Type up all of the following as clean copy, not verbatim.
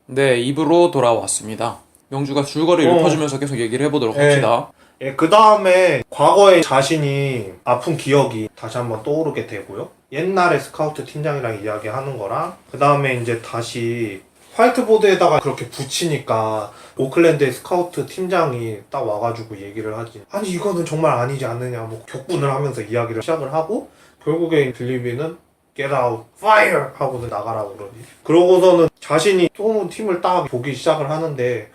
네, 입으로 돌아왔습니다. 명주가 줄거리를 읊어주면서 계속 얘기를 해보도록 합시다. 예, 그 다음에 과거에 자신이 아픈 기억이 다시 한번 떠오르게 되고요. 옛날에 스카우트 팀장이랑 이야기하는 거랑 그 다음에 이제 다시 화이트보드에다가 그렇게 붙이니까 오클랜드의 스카우트 팀장이 딱 와가지고 얘기를 하지. 아니 이거는 정말 아니지 않느냐 뭐 격분을 하면서 이야기를 시작을 하고 결국에 빌리비는 Get out, fire! 하고는 나가라고 그러지. 그러고서는 자신이 또 팀을 딱 보기 시작을 하는데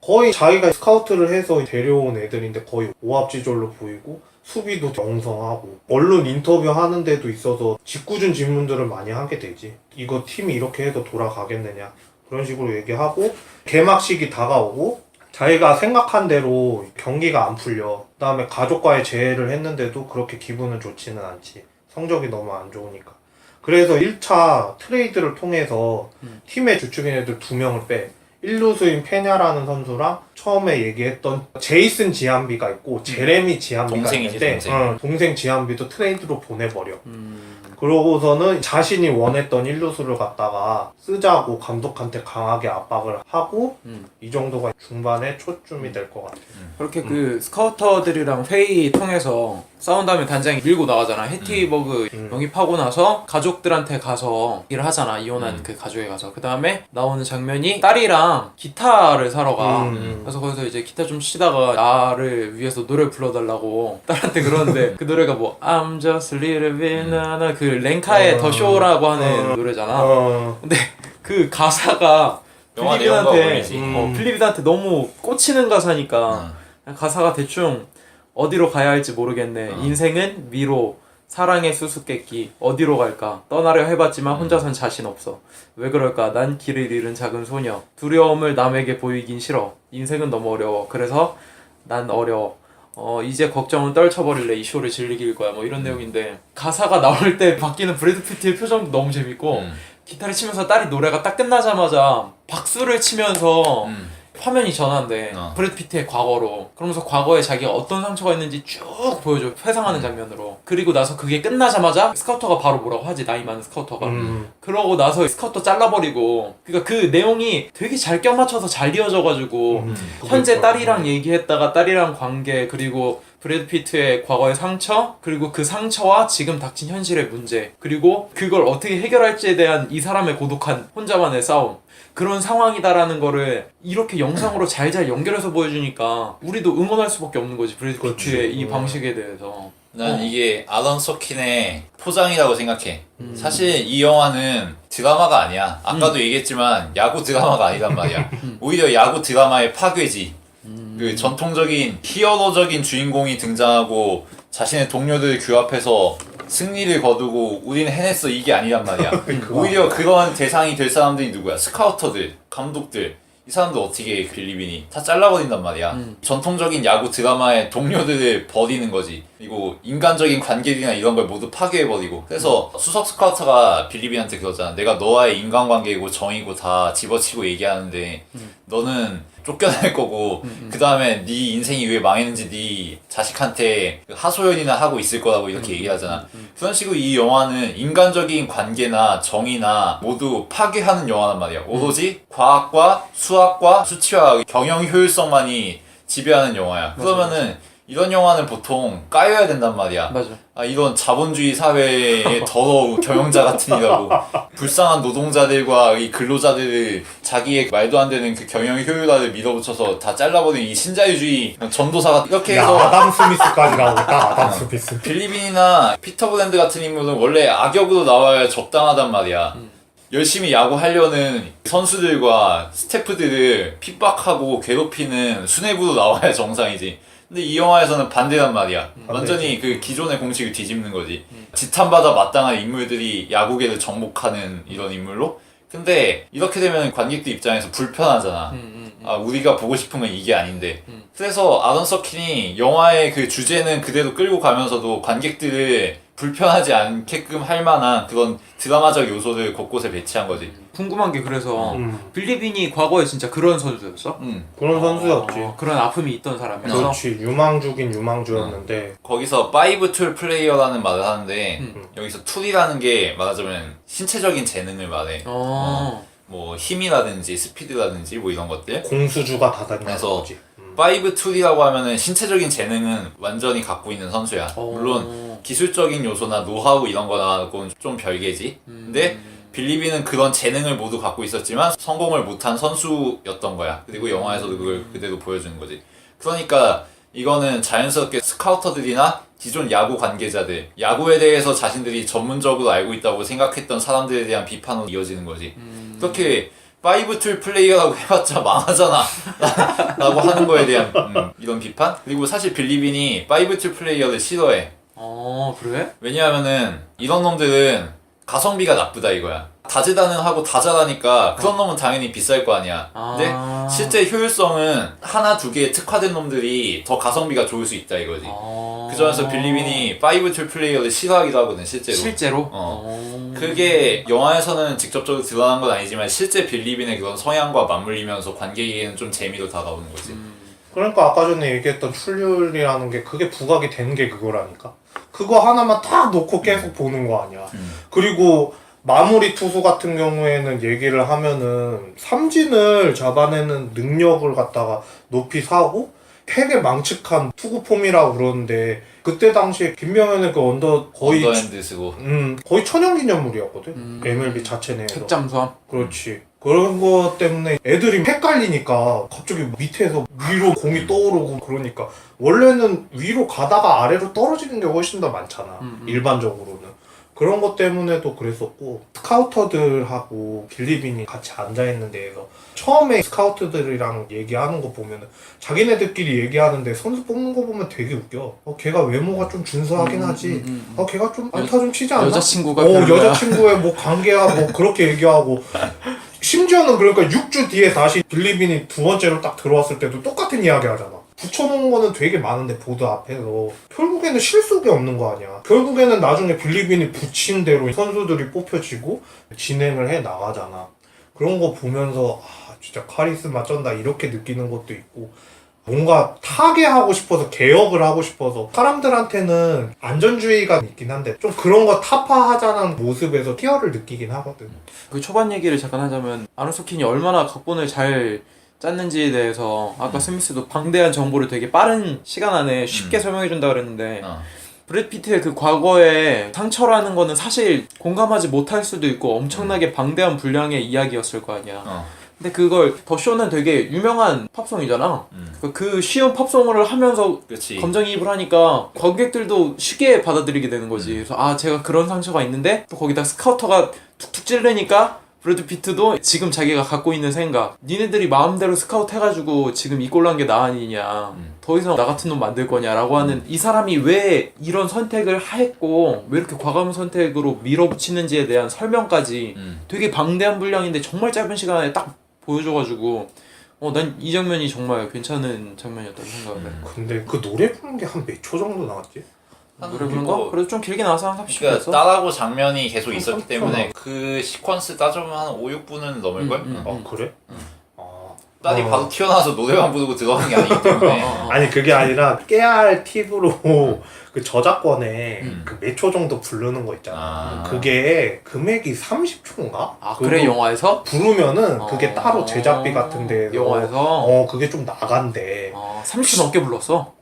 거의 자기가 스카우트를 해서 데려온 애들인데 거의 오합지졸로 보이고 수비도 엉성하고 언론 인터뷰 하는 데도 있어서 짓궂은 질문들을 많이 하게 되지. 이거 팀이 이렇게 해도 돌아가겠느냐 그런 식으로 얘기하고 개막식이 다가오고 자기가 생각한 대로 경기가 안 풀려. 그 다음에 가족과의 재회를 했는데도 그렇게 기분은 좋지는 않지. 성적이 너무 안 좋으니까. 그래서 1차 트레이드를 통해서 팀의 주축인 애들 2명을 빼. 1루수인 페냐라는 선수랑 처음에 얘기했던 제이슨 지안비가 있고 제레미 지안비가 동생이지, 있는데 동생. 동생 지안비도 트레이드로 보내버려. 그러고서는 자신이 원했던 1루수를 갖다가 쓰자고 감독한테 강하게 압박을 하고 이 정도가 중반에 초쯤이 될 것 같아요. 그렇게 그 스카우터들이랑 회의 통해서 싸운 다음에 단장이 밀고 나가잖아. 해티버그 영입하고 나서 가족들한테 가서 일을 하잖아. 이혼한 그 가족에 가서. 그 다음에 나오는 장면이 딸이랑 기타를 사러 가. 그래서 거기서 이제 기타 좀 치다가 나를 위해서 노래 불러달라고 딸한테 그러는데 그 노래가 뭐 I'm just a little bit 나나 그 랭카의 더 쇼라고 하는 노래잖아. 근데 그 가사가 영화 내용과 필리핀한테 어울리지. 필리핀한테 너무 꽂히는 가사니까 가사가 대충 어디로 가야 할지 모르겠네. 인생은 위로 사랑의 수수께끼 어디로 갈까 떠나려 해봤지만 혼자선 자신 없어. 왜 그럴까 난 길을 잃은 작은 소녀 두려움을 남에게 보이긴 싫어. 인생은 너무 어려워. 그래서 난 어려워. 이제 걱정은 떨쳐버릴래. 이 쇼를 즐길 거야. 뭐 이런 내용인데 가사가 나올 때 바뀌는 브래드 피트의 표정도 너무 재밌고 기타를 치면서 딸이 노래가 딱 끝나자마자 박수를 치면서 화면이 전환돼. 브래드 피트의 과거로. 그러면서 과거에 자기가 어떤 상처가 있는지 쭉 보여줘. 회상하는 장면으로. 그리고 나서 그게 끝나자마자 스카우터가 바로 뭐라고 하지. 나이 많은 스카우터가. 그러고 나서 스카우터 잘라버리고. 그러니까 그 내용이 되게 잘 껴맞춰서 잘 이어져가지고 현재 딸이랑 얘기했다가 딸이랑 관계 그리고 브래드 피트의 과거의 상처 그리고 그 상처와 지금 닥친 현실의 문제 그리고 그걸 어떻게 해결할지에 대한 이 사람의 고독한 혼자만의 싸움 그런 상황이다라는 거를 이렇게 영상으로 잘잘 연결해서 보여주니까 우리도 응원할 수밖에 없는 거지. 브래드 피트의 이 방식에 대해서. 난 이게 아던 소킨의 포장이라고 생각해. 사실 이 영화는 드라마가 아니야. 아까도 얘기했지만 야구 드라마가 아니란 말이야. 오히려 야구 드라마의 파괴지. 그 전통적인 히어로적인 주인공이 등장하고 자신의 동료들을 규합해서 승리를 거두고 우리는 해냈어 이게 아니란 말이야. 오히려 그런 대상이 될 사람들이 누구야? 스카우터들, 감독들. 이 사람들 어떻게 빌리비니 다 잘라버린단 말이야. 전통적인 야구 드라마의 동료들을 버리는 거지. 그리고 인간적인 관계들이나 이런 걸 모두 파괴해버리고. 그래서 수석 스카우터가 빌리빈한테 그러잖아. 내가 너와의 인간관계이고 정이고 다 집어치고 얘기하는데 너는 쫓겨날 거고 그 다음에 네 인생이 왜 망했는지 네 자식한테 하소연이나 하고 있을 거라고 이렇게 얘기하잖아. 그런 식으로 이 영화는 인간적인 관계나 정의나 모두 파괴하는 영화란 말이야. 오로지 과학과 수학과 수치와 경영 효율성만이 지배하는 영화야. 그러면은 이런 영화는 보통 까여야 된단 말이야. 맞아. 아, 이런 자본주의 사회의 더러운 경영자 같은 이라고 불쌍한 노동자들과 이 근로자들을 자기의 말도 안 되는 그 경영 효율화를 밀어붙여서 다 잘라버린 이 신자유주의 전도사가 이렇게 해서 아담 스미스까지 나오겠다. 아담 스미스. 빌리빈이나 피터 브랜드 같은 인물은 원래 악역으로 나와야 적당하단 말이야. 열심히 야구하려는 선수들과 스태프들을 핍박하고 괴롭히는 수뇌부로 나와야 정상이지. 근데 이 영화에서는 반대란 말이야. 완전히 그 기존의 공식을 뒤집는 거지. 지탄받아 마땅한 인물들이 야구계를 정복하는 이런 인물로. 근데 이렇게 되면 관객들 입장에서 불편하잖아. 아, 우리가 보고 싶은 건 이게 아닌데. 그래서 아던 서킨이 영화의 그 주제는 그대로 끌고 가면서도 관객들을 불편하지 않게끔 할 만한 그런 드라마적 요소를 곳곳에 배치한 거지. 궁금한 게 그래서 빌리빈이 과거에 진짜 그런 선수였어? 그런 선수였지. 그런 아픔이 있던 사람이었어? 그렇지. 유망주긴 유망주였는데 거기서 5툴 플레이어라는 말을 하는데 여기서 툴이라는 게 말하자면 신체적인 재능을 말해. 뭐 뭐 힘이라든지 스피드라든지 뭐 이런 것들. 공수주가 다 다니는 그래서 거지. 5툴이라고 하면은 신체적인 재능은 완전히 갖고 있는 선수야. 어. 물론 기술적인 요소나 노하우 이런 거는 좀 별개지. 근데 빌리비는 그런 재능을 모두 갖고 있었지만 성공을 못한 선수였던 거야. 그리고 영화에서도 그걸 그대로 보여주는 거지. 그러니까 이거는 자연스럽게 스카우터들이나 기존 야구 관계자들, 야구에 대해서 자신들이 전문적으로 알고 있다고 생각했던 사람들에 대한 비판으로 이어지는 거지. 그렇게 5툴 플레이어라고 해봤자 망하잖아 라고 하는 거에 대한 이런 비판? 그리고 사실 빌리빈이 5툴 플레이어를 싫어해. 그래? 왜냐하면은 이런 놈들은 가성비가 나쁘다 이거야. 다재다능하고 다 잘하니까 그런 놈은 당연히 비쌀 거 아니야. 근데 실제 효율성은 하나 두 개에 특화된 놈들이 더 가성비가 좋을 수 있다 이거지. 그 점에서 빌리빈이 5툴 플레이어를 싫어하기도 하거든 실제로. 실제로? 그게 영화에서는 직접적으로 드러난 건 아니지만 실제 빌리빈의 그런 성향과 맞물리면서 관객에게는 좀 재미로 다가오는 거지. 그러니까 아까 전에 얘기했던 출혈이라는 게 그게 부각이 되는 게 그거라니까. 그거 하나만 딱 놓고 계속 보는 거 아니야. 그리고 마무리 투수 같은 경우에는 얘기를 하면은 삼진을 잡아내는 능력을 갖다가 높이 사고 되게 망측한 투구 폼이라고 그러는데 그때 당시에 김명현의 그 언더핸드 쓰고. 거의 천연기념물이었거든. MLB 자체 내에서. 핵잠수함? 그렇지. 그런 거 때문에 애들이 헷갈리니까 갑자기 밑에서 위로 공이 떠오르고 그러니까 원래는 위로 가다가 아래로 떨어지는 게 훨씬 더 많잖아. 일반적으로는. 그런 것 때문에도 그랬었고 스카우터들하고 빌리빈이 같이 앉아있는 데에서 처음에 스카우터들이랑 얘기하는 거 보면은 자기네들끼리 얘기하는데 선수 뽑는 거 보면 되게 웃겨. 걔가 외모가 좀 준수하긴 하지. 걔가 좀 안타 좀 치지 않나? 여자친구가 별로야. 여자친구의 뭐 관계야 뭐 그렇게 얘기하고 심지어는 그러니까 6주 뒤에 다시 빌리빈이 두 번째로 딱 들어왔을 때도 똑같은 이야기 하잖아. 붙여놓은 거는 되게 많은데 보드 앞에서 결국에는 실속이 없는 거 아니야. 결국에는 나중에 빌리빈이 붙인 대로 선수들이 뽑혀지고 진행을 해 나가잖아. 그런 거 보면서 진짜 카리스마 쩐다 이렇게 느끼는 것도 있고 뭔가 타개하고 싶어서 개혁을 하고 싶어서 사람들한테는 안전주의가 있긴 한데 좀 그런 거 타파하자는 모습에서 희열을 느끼긴 하거든. 그 초반 얘기를 잠깐 하자면 아노소킨이 얼마나 각본을 잘 짰는지에 대해서 아까 스미스도 방대한 정보를 되게 빠른 시간 안에 쉽게 설명해준다 그랬는데 브래드 피트의 그 과거의 상처라는 거는 사실 공감하지 못할 수도 있고 엄청나게 방대한 분량의 이야기였을 거 아니야. 근데 그걸 더 쇼는 되게 유명한 팝송이잖아. 그 쉬운 팝송을 하면서 그치. 감정이입을 하니까 관객들도 쉽게 받아들이게 되는 거지. 그래서 제가 그런 상처가 있는데 또 거기다 스카우터가 툭툭 찌르니까 브래드 피트도 지금 자기가 갖고 있는 생각, 니네들이 마음대로 스카우트 해가지고 지금 이 꼴 난 게 나 아니냐, 더 이상 나 같은 놈 만들 거냐라고 하는 이 사람이 왜 이런 선택을 했고 왜 이렇게 과감한 선택으로 밀어붙이는지에 대한 설명까지 되게 방대한 분량인데 정말 짧은 시간에 딱 보여줘가지고 난 이 장면이 정말 괜찮은 장면이었다고 생각을 해. 근데 그 노래 부르는 게 한 몇 초 정도 나왔지? 노래 부른 거? 그래도 좀 길게 나와서 한 30분 그러니까 했어. 따라고 장면이 계속 있었기 30분 때문에 그 시퀀스 따져보면 한 5, 6분은 넘을걸? 그래? 딸이 바로 튀어나와서 노래만 부르고 들어가는 게 아니기 때문에 아니 그게 아니라 깨알 팁으로 그 저작권에 그 몇 초 정도 부르는 거 있잖아. 그게 금액이 30초인가? 그래 영화에서? 부르면은 그게 따로 제작비 같은 데에서 영화에서? 그게 좀 나간대. 30초 넘게 불렀어.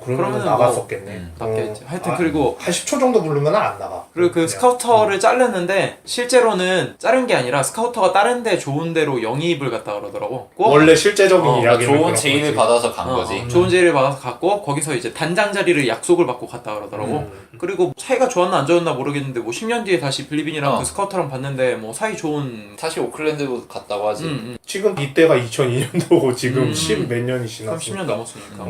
그러면 나갔었겠네. 낫겠지. 하여튼 그리고 한 10초 정도 부르면 안 나가. 그리고 그 스카우터를 자르는데 실제로는 자른 게 아니라 스카우터가 다른 데 좋은 데로 영입을 갔다 그러더라고. 원래 실제적인 이야기는 좋은 그런 제의를 거지. 받아서 간 거지. 좋은 제의를 받아서 갔고 거기서 이제 단장 자리를 약속을 받고 갔다 그러더라고. 그리고 사이가 좋았나 안 좋았나 모르겠는데 뭐 10년 뒤에 다시 빌리빈이랑 그 스카우터랑 봤는데 뭐 사이 좋은. 사실 오클랜드로 갔다고 하지. 지금 이때가 2002년도고 지금 10 몇 년이 지났으니까. 30년 넘었으니까.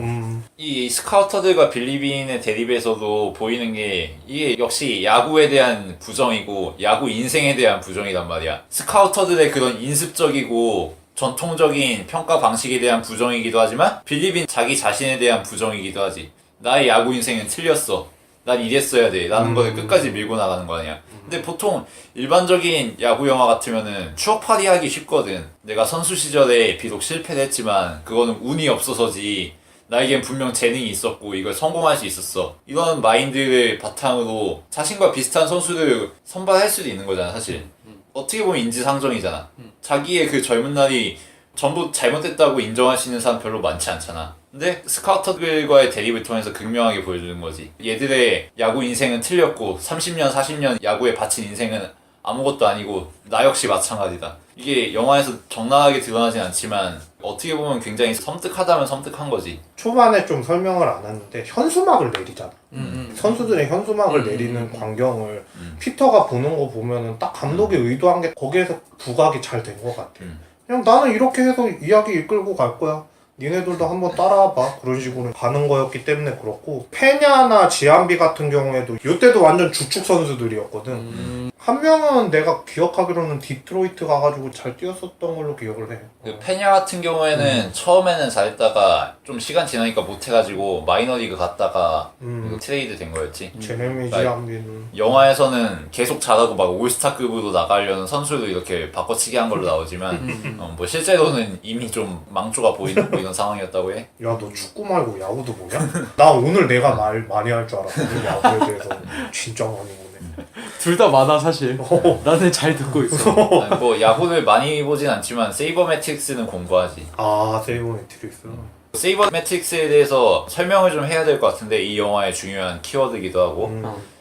이 스카우터들과 빌리빈의 대립에서도 보이는 게 이게 역시 야구에 대한 부정이고 야구 인생에 대한 부정이란 말이야. 스카우터들의 그런 인습적이고 전통적인 평가 방식에 대한 부정이기도 하지만 빌리빈 자기 자신에 대한 부정이기도 하지. 나의 야구 인생은 틀렸어. 난 이랬어야 돼. 라는 거를 끝까지 밀고 나가는 거 아니야. 근데 보통 일반적인 야구 영화 같으면은 추억팔이 하기 쉽거든. 내가 선수 시절에 비록 실패를 했지만 그거는 운이 없어서지. 나에겐 분명 재능이 있었고 이걸 성공할 수 있었어. 이런 마인드를 바탕으로 자신과 비슷한 선수를 선발할 수도 있는 거잖아 사실. 어떻게 보면 인지상정이잖아. 자기의 그 젊은 날이 전부 잘못됐다고 인정할 수 있는 사람 별로 많지 않잖아. 근데 스카우터들과의 대립을 통해서 극명하게 보여주는 거지. 얘들의 야구 인생은 틀렸고 30년, 40년 야구에 바친 인생은 아무것도 아니고 나 역시 마찬가지다. 이게 영화에서 적나라하게 드러나진 않지만 어떻게 보면 굉장히 섬뜩하다면 섬뜩한 거지. 초반에 좀 설명을 안 했는데 현수막을 내리잖아. 선수들의 현수막을 내리는 광경을 피터가 보는 거 보면은 딱 감독이 의도한 게 거기에서 부각이 잘 된 것 같아. 그냥 나는 이렇게 해서 이야기 이끌고 갈 거야. 니네들도 한번 따라와봐. 그런 식으로 가는 거였기 때문에 그렇고, 페냐나 지안비 같은 경우에도 이때도 완전 주축 선수들이었거든. 한 명은 내가 기억하기로는 디트로이트 가가지고 잘 뛰었었던 걸로 기억을 해. 그 페냐 같은 경우에는 처음에는 잘했다가 좀 시간 지나니까 못해가지고 마이너리그 갔다가 트레이드 된 거였지. 제레미 그러니까 지안비는 영화에서는 계속 잘하고 막 올스타급으로 나가려는 선수도 이렇게 바꿔치기 한 걸로 나오지만 뭐 실제로는 이미 좀 망조가 보이는 뭐 이런 상황이었다고 해. 야, 너 축구 말고 야구도 보냐? 나 오늘 내가 말 많이 할 줄 알았거든. 야구에 대해서 진짜 많이 보네. 둘 다 많아 사실. 나는 잘 듣고 있어. 아니, 뭐 야구를 많이 보진 않지만 세이버매트릭스는 공부하지. 아, 세이버 매트릭스. 세이버매트릭스에 대해서 설명을 좀 해야 될 것 같은데 이 영화의 중요한 키워드이기도 하고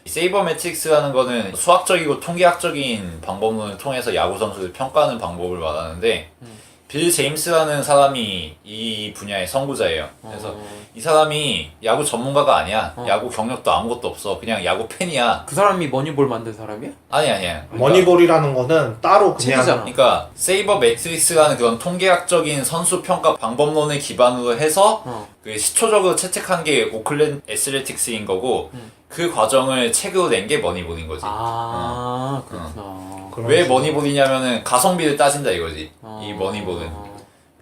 이 세이버매트릭스라는 거는 수학적이고 통계학적인 방법론을 통해서 야구 선수를 평가하는 방법을 말하는데 빌 제임스라는 사람이 이 분야의 선구자예요. 그래서 이 사람이 야구 전문가가 아니야. 야구 경력도 아무것도 없어. 그냥 야구 팬이야. 그 사람이 머니볼 만든 사람이야? 아니야. 머니볼이라는 거는 따로 그냥 책이잖아. 그러니까 세이버 매트릭스라는 그런 통계학적인 선수 평가 방법론을 기반으로 해서 그 시초적으로 채택한 게 오클랜드 애슬레틱스인 거고 그 과정을 책으로 낸 게 머니볼인 거지. 아 그렇구나. 왜 머니볼이냐면은 가성비를 따진다 이거지. 이 머니볼은.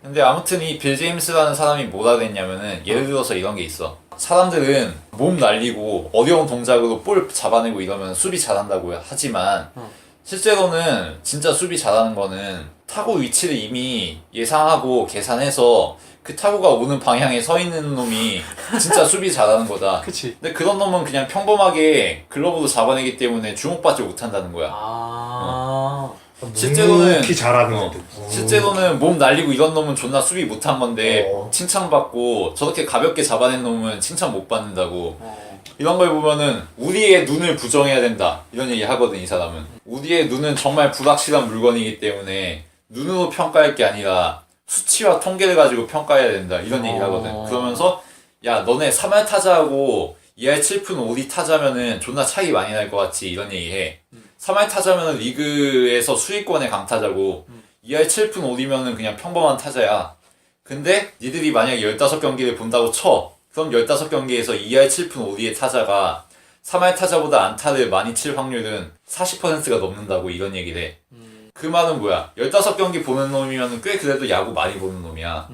근데 아무튼 이 빌 제임스라는 사람이 뭐라 그랬냐면은 예를 들어서 이런 게 있어. 사람들은 몸 날리고 어려운 동작으로 볼 잡아내고 이러면 수비 잘한다고 하지만 실제로는 진짜 수비 잘하는 거는 타구 위치를 이미 예상하고 계산해서 그 타구가 오는 방향에 서 있는 놈이 진짜 수비 잘하는 거다. 그치. 근데 그런 놈은 그냥 평범하게 글러브로 잡아내기 때문에 주목받지 못한다는 거야. 실제로는 묵묵히 잘하는 애들. 실제로는 몸 날리고 이런 놈은 존나 수비 못한 건데 칭찬받고 저렇게 가볍게 잡아낸 놈은 칭찬 못 받는다고. 이런 걸 보면은 우리의 눈을 부정해야 된다 이런 얘기 하거든 이 사람은. 우리의 눈은 정말 불확실한 물건이기 때문에 눈으로 평가할 게 아니라 수치와 통계를 가지고 평가해야 된다 이런 얘기를 하거든. 그러면서 야 너네 3할 타자하고 2할 7푼 5리 타자면은 존나 차이 많이 날 것 같지 이런 얘기해. 3할 타자면은 리그에서 수익권의 강타자고 2할 7푼 5리면은 그냥 평범한 타자야. 근데 니들이 만약에 15경기를 본다고 쳐. 그럼 15경기에서 2할 7푼 5리의 타자가 3할 타자보다 안타를 많이 칠 확률은 40%가 넘는다고 이런 얘기를 해. 그 말은 뭐야? 15경기 보는 놈이면 꽤 그래도 야구 많이 보는 놈이야.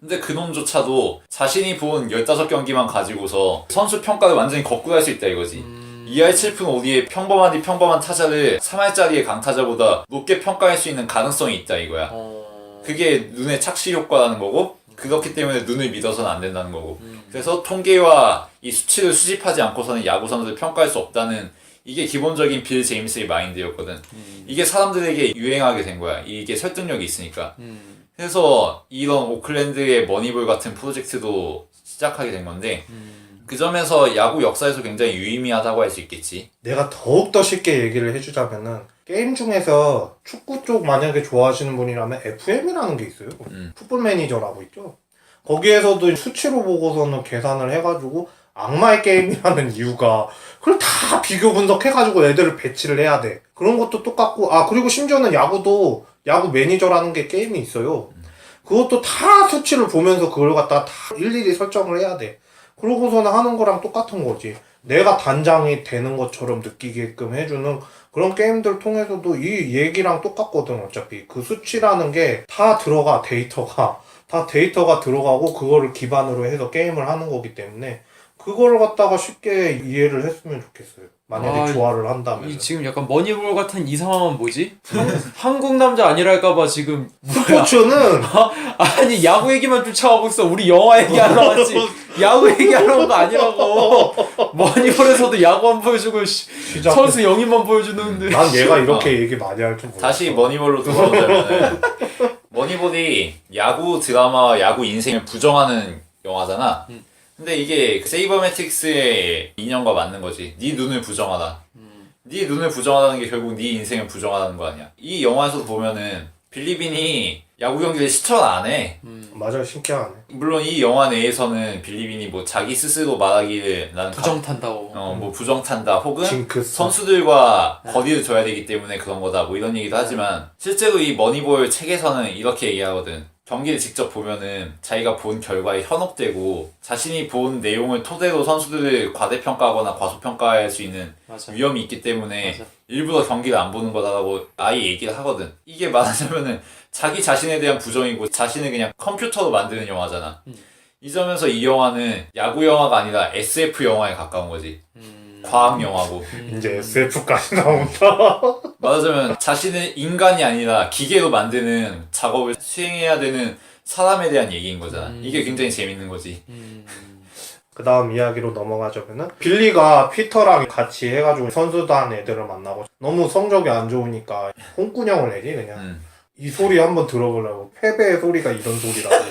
근데 그 놈조차도 자신이 본 15경기만 가지고서 선수 평가를 완전히 거꾸로 할 수 있다 이거지. 2할 7푼 5리의 평범한 타자를 3할짜리의 강타자보다 높게 평가할 수 있는 가능성이 있다 이거야. 그게 눈의 착시 효과라는 거고 그렇기 때문에 눈을 믿어서는 안 된다는 거고. 그래서 통계와 이 수치를 수집하지 않고서는 야구 선수를 평가할 수 없다는 이게 기본적인 빌 제임스의 마인드였거든. 이게 사람들에게 유행하게 된 거야. 이게 설득력이 있으니까. 그래서 이런 오클랜드의 머니볼 같은 프로젝트도 시작하게 된 건데 그 점에서 야구 역사에서 굉장히 유의미하다고 할 수 있겠지. 내가 더욱더 쉽게 얘기를 해주자면은 게임 중에서 축구 쪽 만약에 좋아하시는 분이라면 FM이라는 게 있어요. 풋볼 매니저라고 있죠. 거기에서도 수치로 보고서는 계산을 해가지고 악마의 게임이라는 이유가 그걸 다 비교 분석해가지고 애들을 배치를 해야 돼. 그런 것도 똑같고 그리고 심지어는 야구 매니저라는 게 게임이 있어요. 그것도 다 수치를 보면서 그걸 갖다가 다 일일이 설정을 해야 돼. 그러고서는 하는 거랑 똑같은 거지. 내가 단장이 되는 것처럼 느끼게끔 해주는 그런 게임들 통해서도 이 얘기랑 똑같거든. 어차피 그 수치라는 게 다 들어가. 데이터가 들어가고 그거를 기반으로 해서 게임을 하는 거기 때문에 그걸 갖다가 쉽게 이해를 했으면 좋겠어요. 만약에 아, 조화를 한다면. 이 지금 약간 머니볼 같은 이 상황은 뭐지? 한국 남자 아니랄까봐 지금 뭐야? 스포츠는 아니 야구 얘기만 쫓아가고 있어. 우리 영화 얘기하러 왔지. 야구 얘기하러 온 거 아니라고. 머니볼에서도 야구 안 보여주고 시작. 선수 영입만 보여주는데. 난 얘가 이렇게 얘기 많이 할 줄 몰랐어. 다시 머니볼로 돌아오자면은 머니볼이 야구 드라마와 야구 인생을 부정하는 영화잖아. 근데 이게 그 세이버매틱스의 인연과 맞는 거지. 네 눈을 부정하다. 네 눈을 부정하다는 게 결국 네 인생을 부정하다는 거 아니야. 이 영화에서도 보면은 빌리빈이 야구 경기를 시청 안 해. 맞아요, 신기하네. 물론 이 영화 내에서는 빌리빈이 뭐 자기 스스로 말하기를 나는 부정 탄다고. 뭐 부정 탄다 혹은 징크스. 선수들과 거리를 둬야 되기 때문에 그런 거다 뭐 이런 얘기도 하지만 실제로 이 머니볼 책에서는 이렇게 얘기하거든. 경기를 직접 보면은 자기가 본 결과에 현혹되고 자신이 본 내용을 토대로 선수들을 과대평가하거나 과소평가할 수 있는 맞아. 위험이 있기 때문에 맞아. 일부러 경기를 안 보는 거다라고 아예 얘기를 하거든. 이게 말하자면은 자기 자신에 대한 부정이고 자신을 그냥 컴퓨터로 만드는 영화잖아. 이 점에서 이 영화는 야구 영화가 아니라 SF 영화에 가까운 거지. 과학 영화고. 이제 SF까지 나온다. 말하자면 자신은 인간이 아니라 기계로 만드는 작업을 수행해야 되는 사람에 대한 얘기인 거잖아. 이게 굉장히 재밌는 거지. 그 다음 이야기로 넘어가자면은 빌리가 피터랑 같이 해가지고 선수단 애들을 만나고 너무 성적이 안 좋으니까 홍군형을 내지 그냥. 이 소리 한번 들어보려고. 패배의 소리가 이런 소리라고.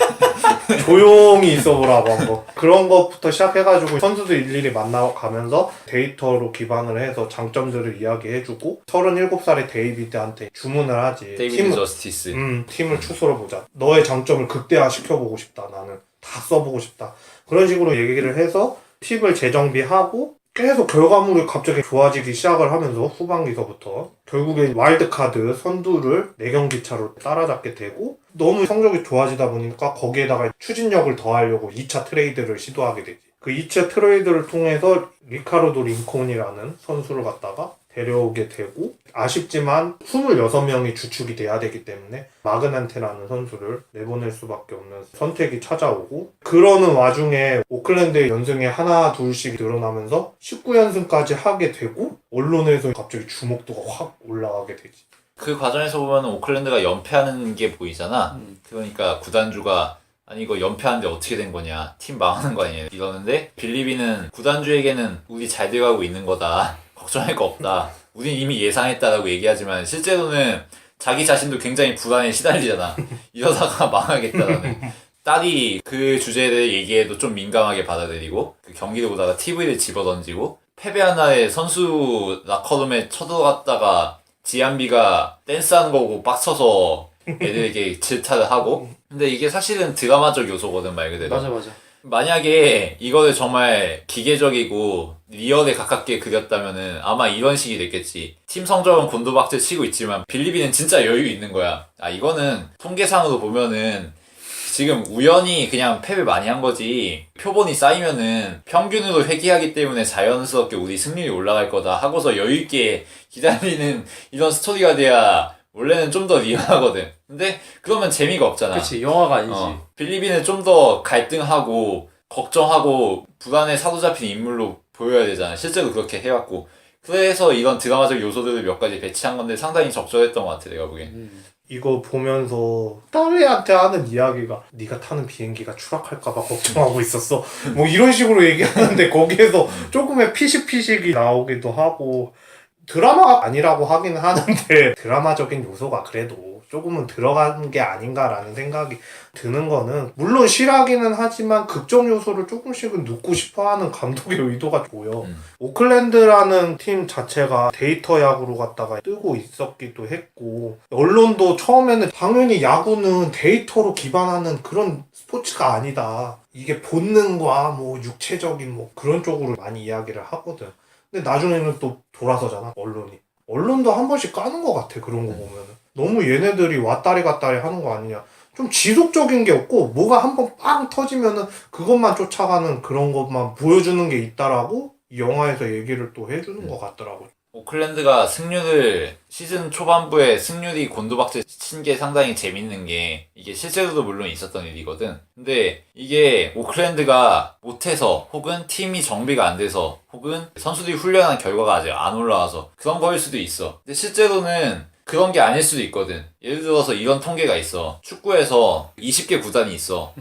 조용히 있어보라고 한번. 그런 것부터 시작해가지고 선수들 일일이 만나가면서 데이터로 기반을 해서 장점들을 이야기해주고 37살의 데이비드한테 주문을 하지. 데이비드 저스티스. 팀을 추스러보자. 너의 장점을 극대화시켜보고 싶다. 나는 다 써보고 싶다. 그런 식으로 얘기를 해서 팁을 재정비하고 계속 결과물이 갑자기 좋아지기 시작을 하면서 후반기서부터 결국에 와일드카드 선두를 4경기 차로 따라잡게 되고 너무 성적이 좋아지다 보니까 거기에다가 추진력을 더하려고 2차 트레이드를 시도하게 되지. 그 2차 트레이드를 통해서 리카르도 링콘이라는 선수를 갖다가 데려오게 되고 아쉽지만 26명이 주축이 돼야 되기 때문에 마그난테라는 선수를 내보낼 수밖에 없는 선택이 찾아오고 그러는 와중에 오클랜드의 연승이 하나 둘씩 늘어나면서 19연승까지 하게 되고 언론에서 갑자기 주목도가 확 올라가게 되지. 그 과정에서 보면 오클랜드가 연패하는 게 보이잖아. 그러니까 구단주가 아니 이거 연패하는데 어떻게 된 거냐. 팀 망하는 거 아니에요. 이러는데 빌리비는 구단주에게는 우리 잘 돼가고 있는 거다. 걱정할 거 없다. 우린 이미 예상했다라고 얘기하지만 실제로는 자기 자신도 굉장히 불안에 시달리잖아. 이러다가 망하겠다라는. 딸이 그 주제에 대해 얘기해도 좀 민감하게 받아들이고 그 경기를 보다가 TV를 집어던지고 패배한 날에 선수 라커룸에 쳐들어갔다가 지안비가 댄스하는 거고 빡쳐서 애들에게 질타를 하고 근데 이게 사실은 드라마적 요소거든 말 그대로. 맞아. 만약에 이거를 정말 기계적이고 리얼에 가깝게 그렸다면은 아마 이런 식이 됐겠지. 팀 성적은 곤두박질 치고 있지만 빌리비는 진짜 여유 있는 거야. 아 이거는 통계상으로 보면은 지금 우연히 그냥 패배 많이 한 거지 표본이 쌓이면은 평균으로 회귀하기 때문에 자연스럽게 우리 승률이 올라갈 거다 하고서 여유 있게 기다리는 이런 스토리가 돼야 원래는 좀 더 리얼하거든. 근데 그러면 재미가 없잖아. 그치 영화가 아니지. 빌리비는 좀 더 갈등하고 걱정하고 불안에 사로잡힌 인물로 보여야 되잖아. 실제로 그렇게 해왔고. 그래서 이런 드라마적 요소들을 몇 가지 배치한 건데 상당히 적절했던 것 같아 내가 보기엔. 이거 보면서 딸애한테 하는 이야기가 네가 타는 비행기가 추락할까봐 걱정하고 있었어. 뭐 이런 식으로 얘기하는데 거기에서 조금의 피식피식이 나오기도 하고 드라마가 아니라고 하긴 하는데 드라마적인 요소가 그래도 조금은 들어간 게 아닌가라는 생각이 드는 거는 물론 실하기는 하지만 극적 요소를 조금씩은 넣고 싶어하는 감독의 의도가 보여. 오클랜드라는 팀 자체가 데이터 야구로 갖다가 뜨고 있었기도 했고 언론도 처음에는 당연히 야구는 데이터로 기반하는 그런 스포츠가 아니다. 이게 본능과 뭐 육체적인 뭐 그런 쪽으로 많이 이야기를 하거든. 근데 나중에는 또 돌아서잖아 언론이. 언론도 한 번씩 까는 것 같아 그런 거 보면은. 너무 얘네들이 왔다리 갔다리 하는 거 아니냐. 좀 지속적인 게 없고 뭐가 한 번 빵 터지면은 그것만 쫓아가는 그런 것만 보여주는 게 있다라고 이 영화에서 얘기를 또 해주는 것 같더라고. 오클랜드가 승률을 시즌 초반부에 승률이 곤두박질 친 게 상당히 재밌는 게 이게 실제로도 물론 있었던 일이거든. 근데 이게 오클랜드가 못해서 혹은 팀이 정비가 안 돼서 혹은 선수들이 훈련한 결과가 아직 안 올라와서 그런 거일 수도 있어. 근데 실제로는 그런 게 아닐 수도 있거든. 예를 들어서 이런 통계가 있어. 축구에서 20개 구단이 있어.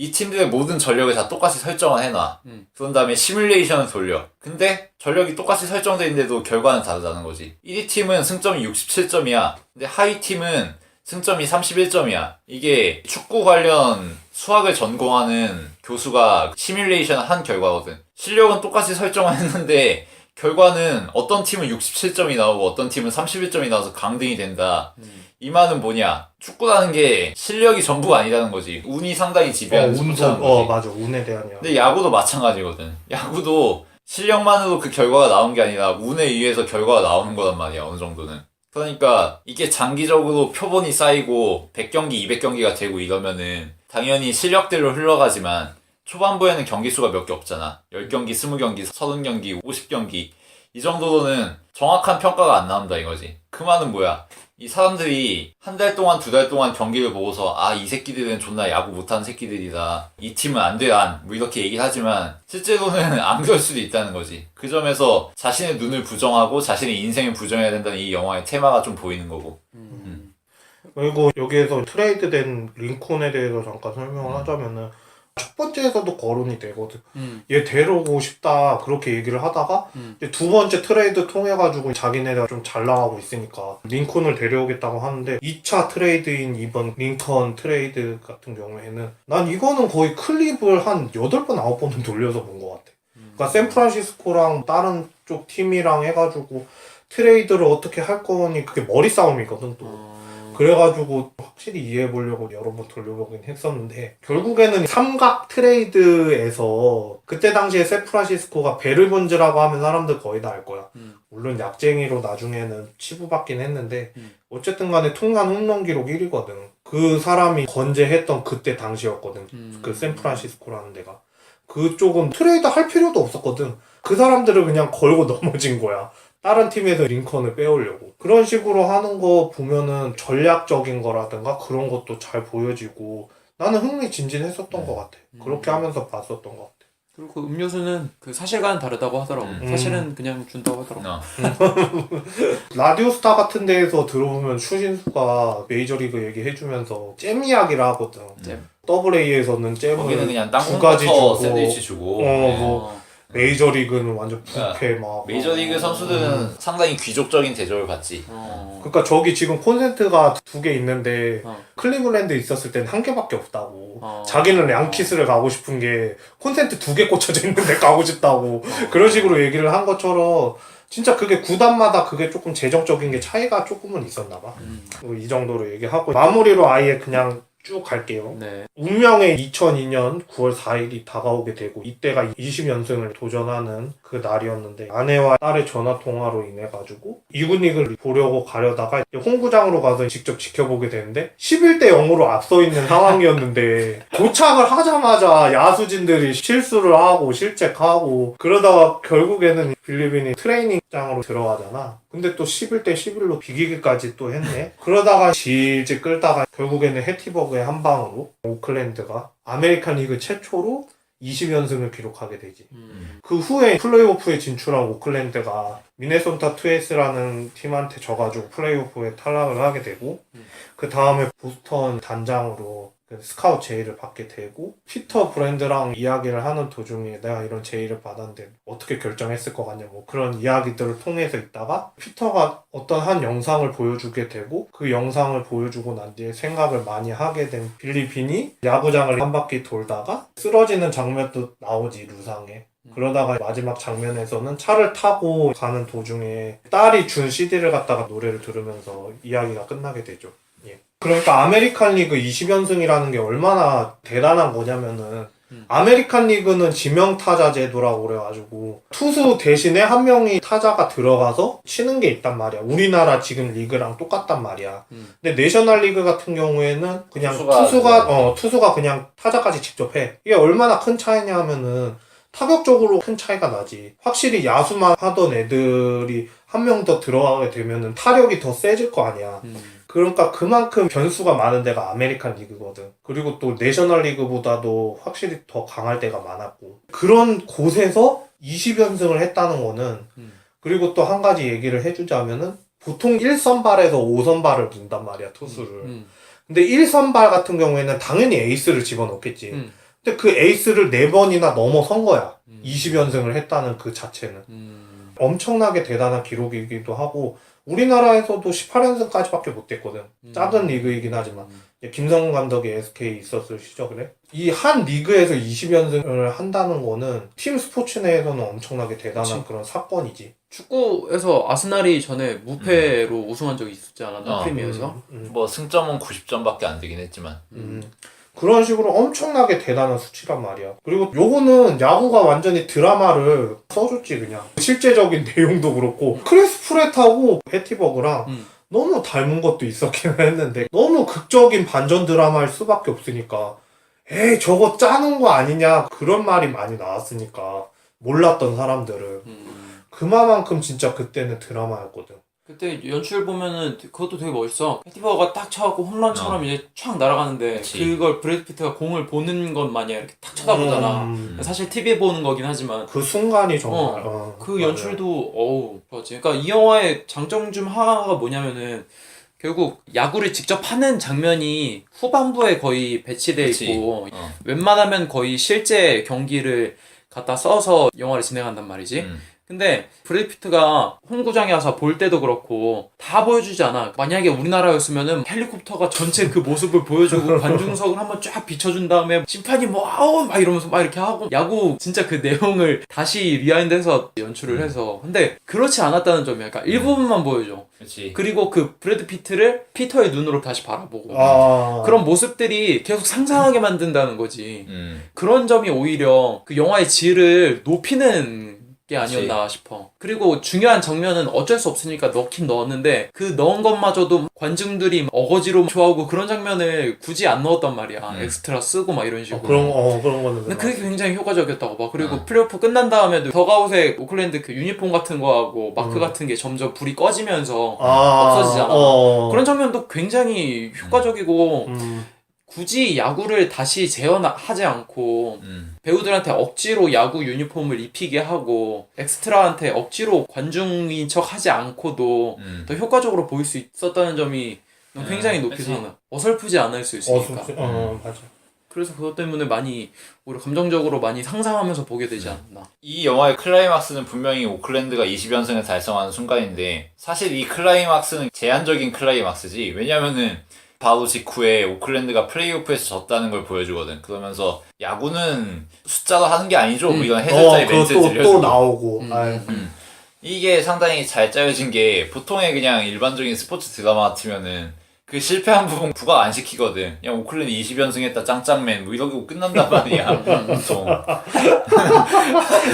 이 팀들의 모든 전력을 다 똑같이 설정을 해놔. 그런 다음에 시뮬레이션을 돌려. 근데 전력이 똑같이 설정돼 있는데도 결과는 다르다는 거지. 1위 팀은 승점이 67점이야. 근데 하위 팀은 승점이 31점이야. 이게 축구 관련 수학을 전공하는 교수가 시뮬레이션을 한 결과거든. 실력은 똑같이 설정을 했는데 결과는 어떤 팀은 67점이 나오고 어떤 팀은 31점이 나와서 강등이 된다. 이 말은 뭐냐? 축구라는 게 실력이 전부가 아니라는 거지. 운이 상당히 지배하는 스포츠라는 거지. 맞아. 운에 대한 이야기. 근데 야구도 마찬가지거든. 야구도 실력만으로 그 결과가 나온 게 아니라 운에 의해서 결과가 나오는 거란 말이야. 어느 정도는. 그러니까 이게 장기적으로 표본이 쌓이고 100경기, 200경기가 되고 이러면은 당연히 실력대로 흘러가지만 초반부에는 경기 수가 몇 개 없잖아. 10경기, 20경기, 30경기, 50경기 이 정도로는 정확한 평가가 안 나온다 이거지. 그 말은 뭐야? 이 사람들이 한 달 동안, 두 달 동안 경기를 보고서 아, 이 새끼들은 존나 야구 못하는 새끼들이다. 이 팀은 안 돼, 안. 뭐 이렇게 얘기를 하지만 실제로는 안 그럴 수도 있다는 거지. 그 점에서 자신의 눈을 부정하고 자신의 인생을 부정해야 된다는 이 영화의 테마가 좀 보이는 거고. 그리고 여기에서 트레이드된 링컨에 대해서 잠깐 설명을 하자면은 첫 번째에서도 거론이 되거든. 얘 데려오고 싶다 그렇게 얘기를 하다가 이제 두 번째 트레이드 통해가지고 자기네가 좀 잘 나가고 있으니까 링컨을 데려오겠다고 하는데 2차 트레이드인 이번 링컨 트레이드 같은 경우에는 난 이거는 거의 클립을 한 8번 9번은 돌려서 본 것 같아. 그러니까 샌프란시스코랑 다른 쪽 팀이랑 해가지고 트레이드를 어떻게 할 거니 그게 머리 싸움이거든 또. 그래가지고 확실히 이해해보려고 여러 번 돌려보긴 했었는데 결국에는 삼각 트레이드에서 그때 당시에 샌프란시스코가 베르본즈라고 하면 사람들 거의 다 알 거야. 물론 약쟁이로 나중에는 치부받긴 했는데 어쨌든 간에 통산 홈런 기록 1위거든. 그 사람이 건재했던 그때 당시였거든. 그 샌프란시스코라는 데가. 그쪽은 트레이드 할 필요도 없었거든. 그 사람들을 그냥 걸고 넘어진 거야. 다른 팀에서 링컨을 빼오려고. 그런 식으로 하는 거 보면은 전략적인 거라든가 그런 것도 잘 보여지고 나는 흥미진진했었던 것 같아. 그렇게 하면서 봤었던 것 같아. 그리고 그 음료수는 그 사실과는 다르다고 하더라고. 사실은 그냥 준다고 하더라고. 라디오스타 같은 데에서 들어보면 추신수가 메이저리그 얘기해주면서 잼 이야기를 하거든. WA에서는 잼을 거기는 그냥 두 가지 땅콩버터 주고 샌드위치 주고. 뭐 메이저리그는 완전 부패 막 메이저리그 선수들은 상당히 귀족적인 대접을 받지. 그러니까 저기 지금 콘센트가 2개 있는데 클리블랜드 있었을 땐 1개밖에 없다고. 자기는 양키스를 가고 싶은 게 콘센트 2개 꽂혀져 있는데 가고 싶다고. 그런 식으로 얘기를 한 것처럼 진짜 그게 구단마다 그게 조금 재정적인 게 차이가 조금은 있었나 봐. 이 정도로 얘기하고 마무리로 아예 그냥 쭉 갈게요. 네. 운명의 2002년 9월 4일이 다가오게 되고 이때가 20연승을 도전하는 그 날이었는데 아내와 딸의 전화통화로 인해 가지고 2군 리그를 보려고 가려다가 홈구장으로 가서 직접 지켜보게 되는데 11대 0으로 앞서 있는 상황이었는데 도착을 하자마자 야수진들이 실수를 하고 실책하고 그러다가 결국에는 빌리빈이 트레이닝장으로 들어가잖아. 근데 또 11대 11로 비기기까지 또 했네. 그러다가 질질 끌다가 결국에는 해티버그의 한 방으로 오클랜드가 아메리칸 리그 최초로 20연승을 기록하게 되지. 그 후에 플레이오프에 진출한 오클랜드가 미네소타 트웨이스라는 팀한테 져가지고 플레이오프에 탈락을 하게 되고 그 다음에 보스턴 단장으로 그 스카우트 제의를 받게 되고 피터 브랜드랑 이야기를 하는 도중에 내가 이런 제의를 받았는데 어떻게 결정했을 것 같냐 뭐 그런 이야기들을 통해서 있다가 피터가 어떤 한 영상을 보여주게 되고 그 영상을 보여주고 난 뒤에 생각을 많이 하게 된 빌리빈이 야구장을 한 바퀴 돌다가 쓰러지는 장면도 나오지 루상에. 그러다가 마지막 장면에서는 차를 타고 가는 도중에 딸이 준 CD를 갖다가 노래를 들으면서 이야기가 끝나게 되죠. 예. 그러니까 아메리칸 리그 20연승이라는 게 얼마나 대단한 거냐면은 아메리칸 리그는 지명타자 제도라고 그래가지고 투수 대신에 한 명이 타자가 들어가서 치는 게 있단 말이야. 우리나라 지금 리그랑 똑같단 말이야. 근데 내셔널 리그 같은 경우에는 그냥 투수가 그냥 타자까지 직접 해. 이게 얼마나 큰 차이냐 하면은 타격적으로 큰 차이가 나지. 확실히 야수만 하던 애들이 한 명 더 들어가게 되면은 타력이 더 세질 거 아니야. 그러니까 그만큼 변수가 많은 데가 아메리칸 리그거든. 그리고 또 내셔널 리그보다도 확실히 더 강할 때가 많았고. 그런 곳에서 20연승을 했다는 거는 그리고 또 한 가지 얘기를 해주자면은 보통 1선발에서 5선발을 둔단 말이야, 투수를. 근데 1선발 같은 경우에는 당연히 에이스를 집어넣겠지. 근데 그 에이스를 4번이나 넘어선 거야. 20연승을 했다는 그 자체는. 엄청나게 대단한 기록이기도 하고 우리나라에서도 18연승까지밖에 못했거든. 작은 리그이긴 하지만 김성훈 감독이 SK 있었을 시절에 이 한 리그에서 20연승을 한다는 거는 팀 스포츠 내에서는 엄청나게 대단한 그런 사건이지. 축구에서 아스날이 전에 무패로 우승한 적이 있었지 않았나? 프리미어에서? 뭐 승점은 90점밖에 안 되긴 했지만 그런 식으로 엄청나게 대단한 수치란 말이야. 그리고 요거는 야구가 완전히 드라마를 써줬지 그냥. 실제적인 내용도 그렇고 크리스 프렛하고 해티버그랑 너무 닮은 것도 있었긴 했는데 너무 극적인 반전 드라마일 수밖에 없으니까 에이 저거 짜는 거 아니냐 그런 말이 많이 나왔으니까 몰랐던 사람들은 그만큼 진짜 그때는 드라마였거든. 그때 연출 보면은 그것도 되게 멋있어. 해티버가 딱 쳐갖고 홈런처럼 이제 촥 날아가는데 그치. 그걸 브래드 피트가 공을 보는 것 마냥 이렇게 탁 쳐다보잖아. 사실 TV에 보는 거긴 하지만 그 순간이 정말 그 맞아요. 연출도 어우 좋았지. 그러니까 이 영화의 장점 중 하나가 뭐냐면은 결국 야구를 직접 하는 장면이 후반부에 거의 배치돼 그치. 있고 웬만하면 거의 실제 경기를 갖다 써서 영화를 진행한단 말이지. 근데 브래드 피트가 홈구장에 와서 볼 때도 그렇고 다 보여주지 않아. 만약에 우리나라였으면은 헬리콥터가 전체 그 모습을 보여주고 관중석을 한번 쫙 비춰준 다음에 심판이 뭐 아우 막 이러면서 막 이렇게 하고 야구 진짜 그 내용을 다시 리와인드해서 연출을 해서 근데 그렇지 않았다는 점이야. 그러니까 일부분만 보여줘. 그치. 그리고 그 브래드 피트를 피터의 눈으로 다시 바라보고 아 그런 모습들이 계속 상상하게 만든다는 거지. 그런 점이 오히려 그 영화의 질을 높이는 게 아니었나 싶어. 그리고 중요한 장면은 어쩔 수 없으니까 넣긴 넣었는데 그 넣은 것마저도 관중들이 어거지로 좋아하고 그런 장면을 굳이 안 넣었단 말이야. 엑스트라 쓰고 막 이런 식으로. 그런 거는 근데 그게 굉장히 효과적이었다고 봐. 그리고 플레이오프 끝난 다음에도 더가웃에 오클랜드 그 유니폼 같은 거하고 마크 같은 게 점점 불이 꺼지면서 없어지잖아. 그런 장면도 굉장히 효과적이고 굳이 야구를 다시 재현하지 않고 배우들한테 억지로 야구 유니폼을 입히게 하고 엑스트라한테 억지로 관중인 척 하지 않고도 더 효과적으로 보일 수 있었다는 점이 굉장히 높이 사는 어설프지 않을 수 있으니까 맞아. 그래서 그것 때문에 많이 오히려 감정적으로 많이 상상하면서 보게 되지 않나. 이 영화의 클라이막스는 분명히 오클랜드가 20연승을 달성하는 순간인데 사실 이 클라이막스는 제한적인 클라이막스지. 왜냐면은 바로 직후에 오클랜드가 플레이오프에서 졌다는 걸 보여주거든. 그러면서 야구는 숫자로 하는 게 아니죠. 뭐 이런 해설자의 멘트 들려주고 또 나오고. 이게 상당히 잘 짜여진 게 보통의 그냥 일반적인 스포츠 드라마 같으면은 그 실패한 부분 부각 안 시키거든. 그냥 오클랜드 20연승 했다 짱짱맨 뭐 이러고 끝난단 말이야. 보통.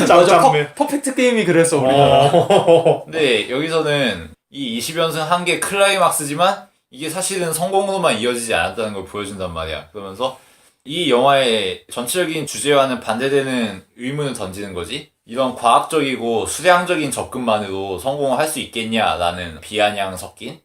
짱짱맨. 퍼펙트 게임이 그래서 우리나라. 근데 여기서는 이 20연승 한 게 클라이막스지만 이게 사실은 성공으로만 이어지지 않았다는 걸 보여준단 말이야. 그러면서 이 영화의 전체적인 주제와는 반대되는 의문을 던지는 거지. 이런 과학적이고 수량적인 접근만으로 성공을 할 수 있겠냐라는 비아냥 섞인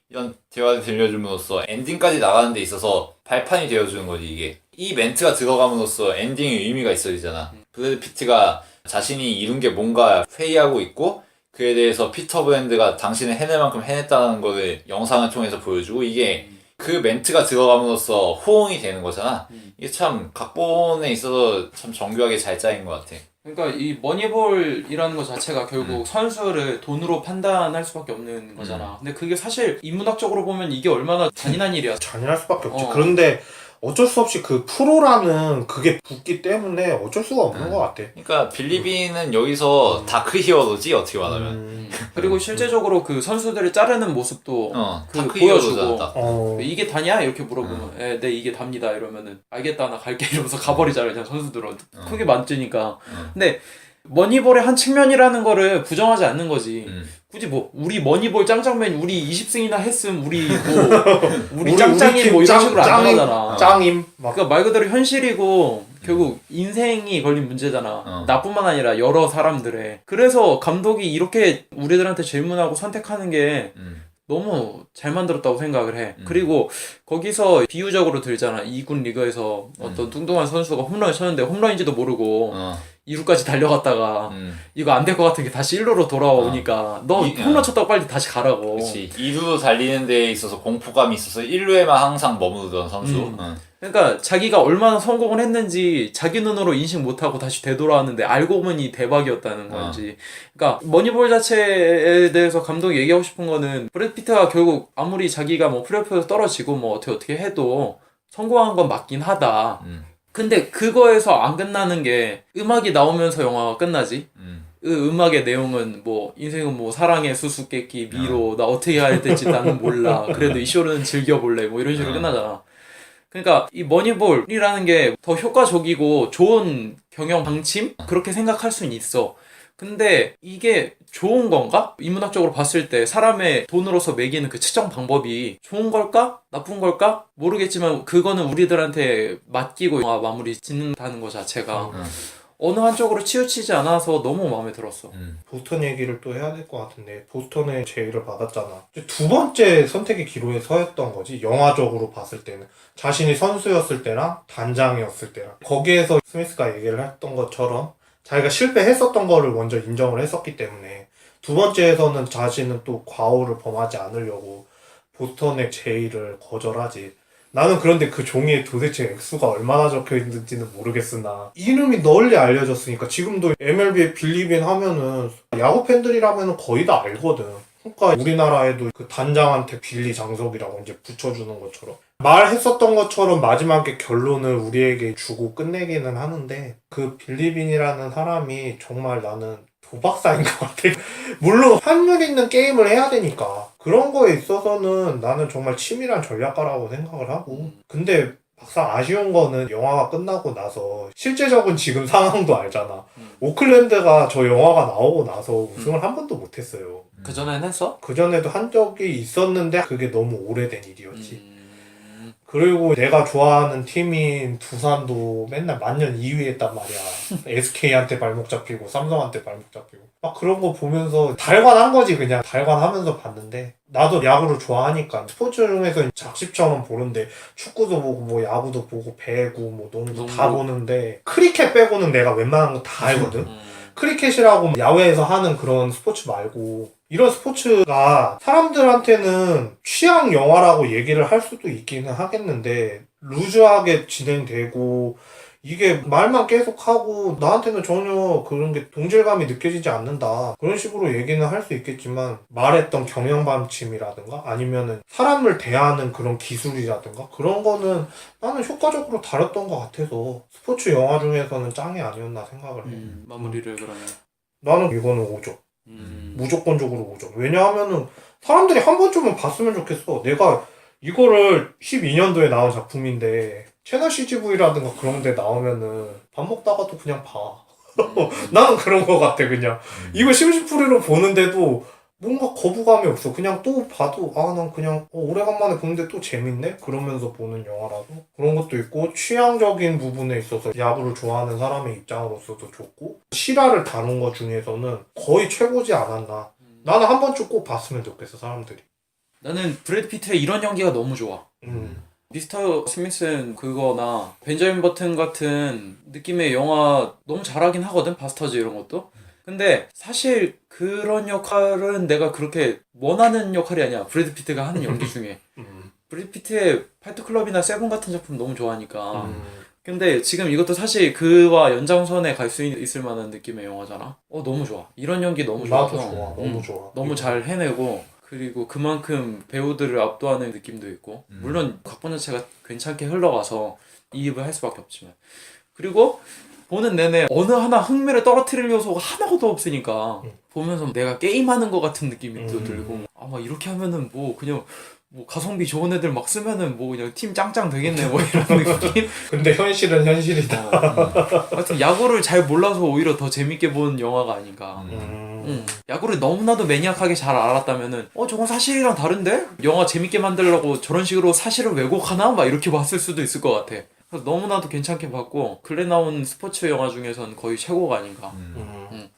이런 대화를 들려줌으로써 엔딩까지 나가는 데 있어서 발판이 되어주는 거지 이게. 이 멘트가 들어감으로써 엔딩의 의미가 있어지잖아. 브래드 피트가 자신이 이룬 게 뭔가 회의하고 있고 그에 대해서 피터 브랜드가 당신을 해낼 만큼 해냈다는 거를 영상을 통해서 보여주고 이게 그 멘트가 들어감으로써 호응이 되는 거잖아. 이게 참 각본에 있어서 참 정교하게 잘 짜인 것 같아. 그러니까 이 머니볼이라는 것 자체가 결국 선수를 돈으로 판단할 수밖에 없는 거잖아. 근데 그게 사실 인문학적으로 보면 이게 얼마나 잔인한 일이야. 잔인할 수밖에 없지. 그런데 어쩔 수 없이 그 프로라는 그게 붙기 때문에 어쩔 수가 없는 것 같아. 그러니까 빌리비는 여기서 다크 히어로지 어떻게 말하면. 그리고 실제적으로 그 선수들을 자르는 모습도 그 다크 보여주고 히어로잖아. 이게 다냐? 이렇게 물어보면 네 이게 답니다 이러면은 알겠다 나 갈게 이러면서 가버리잖아 그냥 선수들은 크게 만지니까. 근데 머니볼의 한 측면이라는 거를 부정하지 않는 거지. 음. 굳이 뭐 우리 머니볼 짱짱맨 우리 20승이나 했음 우리 뭐 우리 짱짱이 뭐 이런 식으로 안 나가잖아. 짱임 막 그러니까 말 그대로 현실이고 결국 인생이 걸린 문제잖아. 나뿐만 아니라 여러 사람들의. 그래서 감독이 이렇게 우리들한테 질문하고 선택하는 게 너무 잘 만들었다고 생각을 해. 그리고 거기서 비유적으로 들잖아. 2군 리그에서 어떤 뚱뚱한 선수가 홈런을 쳤는데 홈런인지도 모르고 2루까지 달려갔다가 이거 안 될 것 같은 게 다시 1루로 돌아오니까 너 홈런 쳤다고 빨리 다시 가라고. 그렇지. 2루 달리는 데 있어서 공포감이 있어서 1루에만 항상 머무르던 선수. 그러니까 자기가 얼마나 성공을 했는지 자기 눈으로 인식 못하고 다시 되돌아왔는데 알고 보니 대박이었다는 건지. 그러니까 머니볼 자체에 대해서 감독이 얘기하고 싶은 거는 브래드 피트가 결국 아무리 자기가 뭐 플레이오프에서 떨어지고 뭐 어떻게 해도 성공한 건 맞긴 하다. 근데 그거에서 안 끝나는 게 음악이 나오면서 영화가 끝나지. 그 음악의 내용은 뭐 인생은 뭐 사랑의 수수께끼 미로 나 어떻게 해야 될지 나는 몰라 그래도 이 쇼는 즐겨볼래 뭐 이런 식으로 끝나잖아. 그러니까 이 머니볼이라는 게 더 효과적이고 좋은 경영 방침 그렇게 생각할 수는 있어. 근데 이게 좋은 건가? 인문학적으로 봤을 때 사람의 돈으로서 매기는 그 측정 방법이 좋은 걸까? 나쁜 걸까? 모르겠지만 그거는 우리들한테 맡기고 영화 마무리 짓는다는 것 자체가 어느 한쪽으로 치우치지 않아서 너무 마음에 들었어. 보스턴 얘기를 또 해야 될 것 같은데 보스턴의 제의를 받았잖아. 이제 두 번째 선택의 기로에 서였던 거지. 영화적으로 봤을 때는 자신이 선수였을 때랑 단장이었을 때랑 거기에서 스미스가 얘기를 했던 것처럼 자기가 실패했었던 거를 먼저 인정을 했었기 때문에 두 번째에서는 자신은 또 과오를 범하지 않으려고 보스턴의 제의를 거절하지. 나는 그런데 그 종이에 도대체 액수가 얼마나 적혀 있는지는 모르겠으나 이름이 널리 알려졌으니까 지금도 MLB에 빌리빈 하면은 야구 팬들이라면은 거의 다 알거든. 그러니까 우리나라에도 그 단장한테 빌리 장석이라고 이제 붙여주는 것처럼 말했었던 것처럼 마지막에 결론을 우리에게 주고 끝내기는 하는데 그 빌리빈이라는 사람이 정말 나는 도박사인 것 같아. 물론 환율 있는 게임을 해야 되니까 그런 거에 있어서는 나는 정말 치밀한 전략가라고 생각을 하고 근데 막상 아쉬운 거는 영화가 끝나고 나서 실제적인 지금 상황도 알잖아. 오클랜드가 저 영화가 나오고 나서 우승을 한 번도 못했어요. 그전엔 했어? 그전에도 한 적이 있었는데 그게 너무 오래된 일이었지. 그리고 내가 좋아하는 팀인 두산도 맨날 만년 2위 했단 말이야. SK한테 발목 잡히고 삼성한테 발목 잡히고 막 그런 거 보면서 달관한 거지. 그냥 달관하면서 봤는데 나도 야구를 좋아하니까 스포츠 중에서 작심처럼 보는데 축구도 보고 뭐 야구도 보고 배구 뭐 농구 다 보는데 크리켓 빼고는 내가 웬만한 거 다 알거든. 크리켓이라고 야외에서 하는 그런 스포츠 말고 이런 스포츠가 사람들한테는 취향 영화라고 얘기를 할 수도 있기는 하겠는데 루즈하게 진행되고 이게 말만 계속하고 나한테는 전혀 그런 게 동질감이 느껴지지 않는다 그런 식으로 얘기는 할 수 있겠지만 말했던 경영방침이라든가 아니면은 사람을 대하는 그런 기술이라든가 그런 거는 나는 효과적으로 다뤘던 것 같아서 스포츠 영화 중에서는 짱이 아니었나 생각을 해. 마무리를 그러면 나는 이거는 5점. 무조건적으로 5점. 왜냐하면은 사람들이 한 번쯤은 봤으면 좋겠어. 내가 이거를 12년도에 나온 작품인데 채널 CGV라든가 그런 데 나오면은 밥 먹다가도 그냥 봐. 나는 그런 거 같아 그냥. 이거 심심풀이로 보는데도 뭔가 거부감이 없어. 그냥 또 봐도 난 그냥 오래간만에 보는데 또 재밌네? 그러면서 보는 영화라도 그런 것도 있고 취향적인 부분에 있어서 야구를 좋아하는 사람의 입장으로서도 좋고 실화를 다룬 것 중에서는 거의 최고지 않았나. 나는 한 번쯤 꼭 봤으면 좋겠어 사람들이. 나는 브래드 피트의 이런 연기가 너무 좋아. 미스터 스미스는 그거나 벤자민 버튼 같은 느낌의 영화 너무 잘하긴 하거든. 바스터즈 이런 것도. 근데 사실 그런 역할은 내가 그렇게 원하는 역할이 아니야. 브래드 피트가 하는 연기 중에. 브래드 피트의 파이트클럽이나 세븐 같은 작품 너무 좋아하니까. 근데 지금 이것도 사실 그와 연장선에 갈 수 있을 만한 느낌의 영화잖아. 너무 좋아. 이런 연기 너무 좋아서. 나도 좋아. 너무 좋아. 너무 잘 해내고 그리고 그만큼 배우들을 압도하는 느낌도 있고 물론 각본 자체가 괜찮게 흘러가서 이입을 할 수밖에 없지만 그리고 보는 내내 어느 하나 흥미를 떨어뜨릴 요소가 하나도 없으니까 보면서 내가 게임하는 것 같은 느낌이 또 들고 아마 이렇게 하면은 뭐 그냥 뭐 가성비 좋은 애들 막 쓰면은 뭐 그냥 팀 짱짱 되겠네 뭐 이런 느낌. 근데 현실은 현실이다. 하여튼 야구를 잘 몰라서 오히려 더 재밌게 본 영화가 아닌가. 야구를 너무나도 매니악하게 잘 알았다면은 저건 사실이랑 다른데? 영화 재밌게 만들려고 저런 식으로 사실을 왜곡하나? 막 이렇게 봤을 수도 있을 것 같아. 그래서 너무나도 괜찮게 봤고 근래 나온 스포츠 영화 중에선 거의 최고가 아닌가.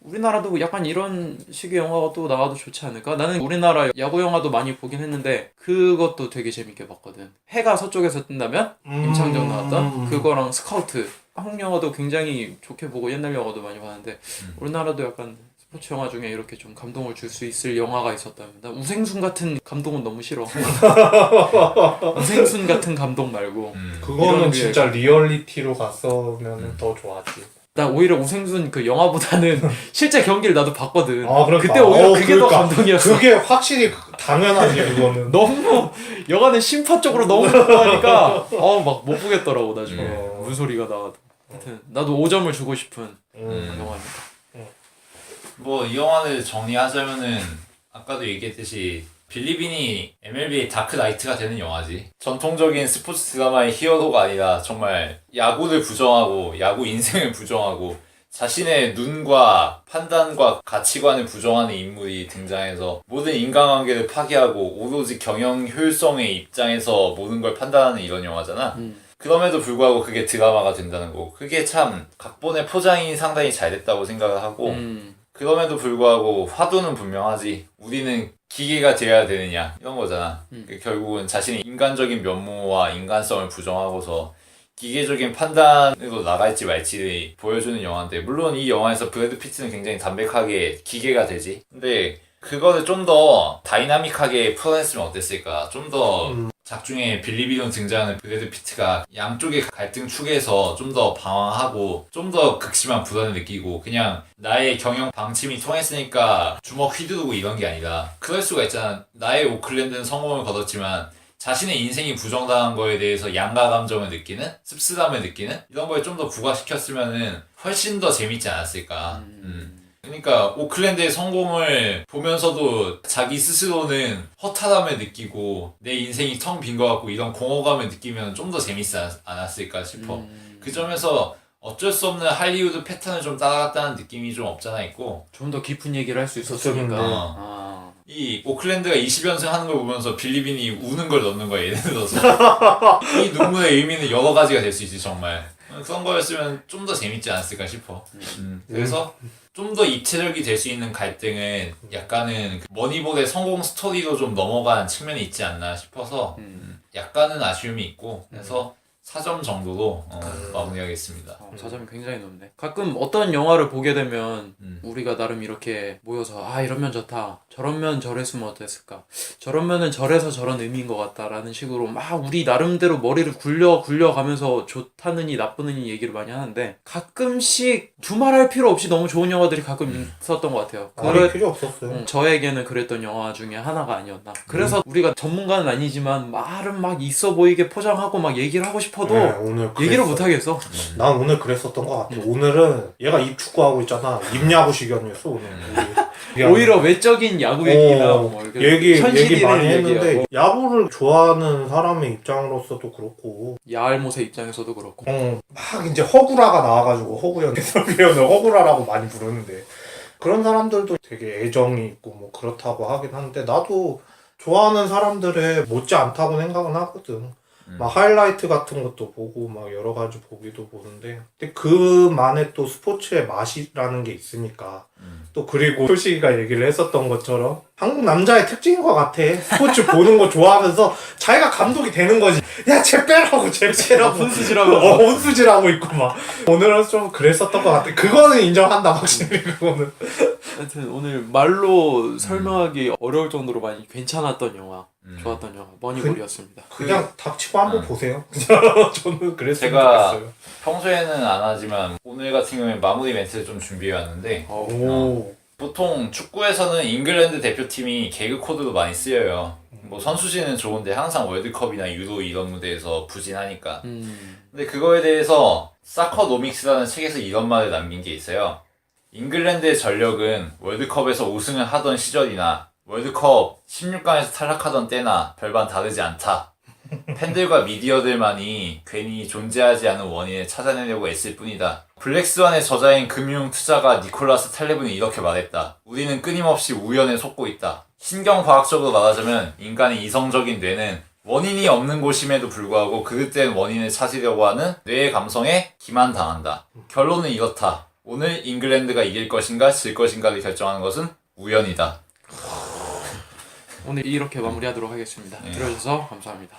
우리나라도 약간 이런 식의 영화가 또 나와도 좋지 않을까? 나는 우리나라 야구 영화도 많이 보긴 했는데 그것도 되게 재밌게 봤거든. 해가 서쪽에서 뜬다면? 임창정 나왔던 그거랑 스카우트. 한국 영화도 굉장히 좋게 보고 옛날 영화도 많이 봤는데 우리나라도 약간 스포츠 영화 중에 이렇게 좀 감동을 줄 수 있을 영화가 있었다면 나 우생순 같은 감동은 너무 싫어. 우생순 같은 감동 말고 그거는 이런 진짜 리얼리티로 갔으면 더 좋았지. 나 오히려 우생순 그 영화보다는 실제 경기를 나도 봤거든. 아, 그러니까. 그때 오히려 그게 더 그러니까. 감동이었어. 그게 확실히 당연하지 그거는. 너무 영화는 심파 쪽으로 너무 좋아하니까 막 못 보겠더라고 나중에. 무슨 소리가 나와도. 하여튼 나도 5점을 주고 싶은 영화입니다. 뭐 이 영화를 정리하자면은 아까도 얘기했듯이 빌리빈이 MLB의 다크나이트가 되는 영화지. 전통적인 스포츠 드라마의 히어로가 아니라 정말 야구를 부정하고 야구 인생을 부정하고 자신의 눈과 판단과 가치관을 부정하는 인물이 등장해서 모든 인간관계를 파괴하고 오로지 경영 효율성의 입장에서 모든 걸 판단하는 이런 영화잖아. 그럼에도 불구하고 그게 드라마가 된다는 거. 그게 참 각본의 포장이 상당히 잘 됐다고 생각을 하고 그럼에도 불구하고 화두는 분명하지. 우리는 기계가 되어야 되느냐 이런 거잖아. 결국은 자신의 인간적인 면모와 인간성을 부정하고서 기계적인 판단으로 나갈지 말지를 보여주는 영화인데 물론 이 영화에서 브래드 피트는 굉장히 담백하게 기계가 되지. 근데 그거를 좀 더 다이나믹하게 풀어냈으면 어땠을까. 좀 더 작중에 빌리비돈 등장하는 브래드 피트가 양쪽의 갈등 축에서 좀 더 방황하고 좀 더 극심한 불안을 느끼고 그냥 나의 경영 방침이 통했으니까 주먹 휘두르고 이런 게 아니라 그럴 수가 있잖아. 나의 오클랜드는 성공을 거뒀지만 자신의 인생이 부정당한 거에 대해서 양가 감정을 느끼는 씁쓸함을 느끼는 이런 걸 좀 더 부각시켰으면은 훨씬 더 재밌지 않았을까. 그러니까 오클랜드의 성공을 보면서도 자기 스스로는 허탈함을 느끼고 내 인생이 텅 빈 것 같고 이런 공허감을 느끼면 좀 더 재밌지 않았을까 싶어. 그 점에서 어쩔 수 없는 할리우드 패턴을 좀 따라갔다는 느낌이 좀 없잖아 있고 좀 더 깊은 얘기를 할 수 있었으니까. 이 오클랜드가 20연승 하는 걸 보면서 빌리빈이 우는 걸 넣는 거야 예를 들어서 이 눈물의 의미는 여러 가지가 될 수 있지 정말. 그런 거였으면 좀 더 재밌지 않았을까 싶어. 그래서 좀 더 입체적이 될 수 있는 갈등은 약간은 머니볼의 성공 스토리로 좀 넘어간 측면이 있지 않나 싶어서 약간은 아쉬움이 있고 그래서 4점 정도로 마무리하겠습니다. 4점이 굉장히 높네. 가끔 어떤 영화를 보게 되면 우리가 나름 이렇게 모여서 이러면 좋다 저러면 저랬으면 어땠을까 저런 면은 저래서 저런 의미인 것 같다라는 식으로 막 우리 나름대로 머리를 굴려가면서 좋다느니 나쁘느니 얘기를 많이 하는데 가끔씩 두말할 필요 없이 너무 좋은 영화들이 가끔 있었던 것 같아요. 말이 필요 없었어요. 저에게는 그랬던 영화 중에 하나가 아니었나. 그래서 우리가 전문가는 아니지만 말은 막 있어 보이게 포장하고 막 얘기를 하고 싶어도 네, 오늘 얘기를 못 하겠어. 난 오늘 그랬었던 것 같아. 오늘은 얘가 입축구하고 있잖아. 입야구 시간이었어 오늘. 오히려 외적인 야구 얘기나 뭐 이렇게 얘기 현실인을 많이 했는데 얘기하고. 야구를 좋아하는 사람의 입장으로서도 그렇고 야알못의 입장에서도 그렇고. 막 이제 허구라가 나와가지고 허구연 해설위원을 허구라라고 많이 부르는데 그런 사람들도 되게 애정이 있고 뭐 그렇다고 하긴 한데 나도 좋아하는 사람들의 못지 않다고 생각은 하거든. 막 하이라이트 같은 것도 보고 막 여러 가지 보기도 보는데 근데 그만의 또 스포츠의 맛이라는 게 있으니까 또 그리고 솔직히가 얘기를 했었던 것처럼 한국 남자의 특징인 것 같아. 스포츠 보는 거 좋아하면서 자기가 감독이 되는 거지. 야, 쟤 빼라고, 쟤 빼라고. 혼수질하고. 혼수질하고 있고 막. 오늘은 좀 그랬었던 것 같아. 그거는 인정한다, 확실히 그거는. 하여튼 오늘 말로 설명하기 어려울 정도로 많이 괜찮았던 영화, 좋았던 영화 머니볼이었습니다. 그냥 닥치고 한번 보세요. 저는 그랬으면 제가 좋겠어요. 평소에는 안 하지만 오늘 같은 경우에 마무리 멘트를 좀 준비해왔는데 보통 축구에서는 잉글랜드 대표팀이 개그 코드로 많이 쓰여요. 뭐 선수진은 좋은데 항상 월드컵이나 유로 이런 무대에서 부진하니까. 근데 그거에 대해서 사커노믹스라는 책에서 이런 말을 남긴 게 있어요. 잉글랜드의 전력은 월드컵에서 우승을 하던 시절이나 월드컵 16강에서 탈락하던 때나 별반 다르지 않다. 팬들과 미디어들만이 괜히 존재하지 않은 원인을 찾아내려고 애쓸 뿐이다. 블랙스완의 저자인 금융투자가 니콜라스 탈레브는 이렇게 말했다. 우리는 끊임없이 우연에 속고 있다. 신경과학적으로 말하자면 인간의 이성적인 뇌는 원인이 없는 곳임에도 불구하고 그릇된 원인을 찾으려고 하는 뇌의 감성에 기만당한다. 결론은 이렇다. 오늘 잉글랜드가 이길 것인가 질 것인가를 결정하는 것은 우연이다. 오늘 이렇게 마무리하도록 하겠습니다. 들어주셔서 감사합니다.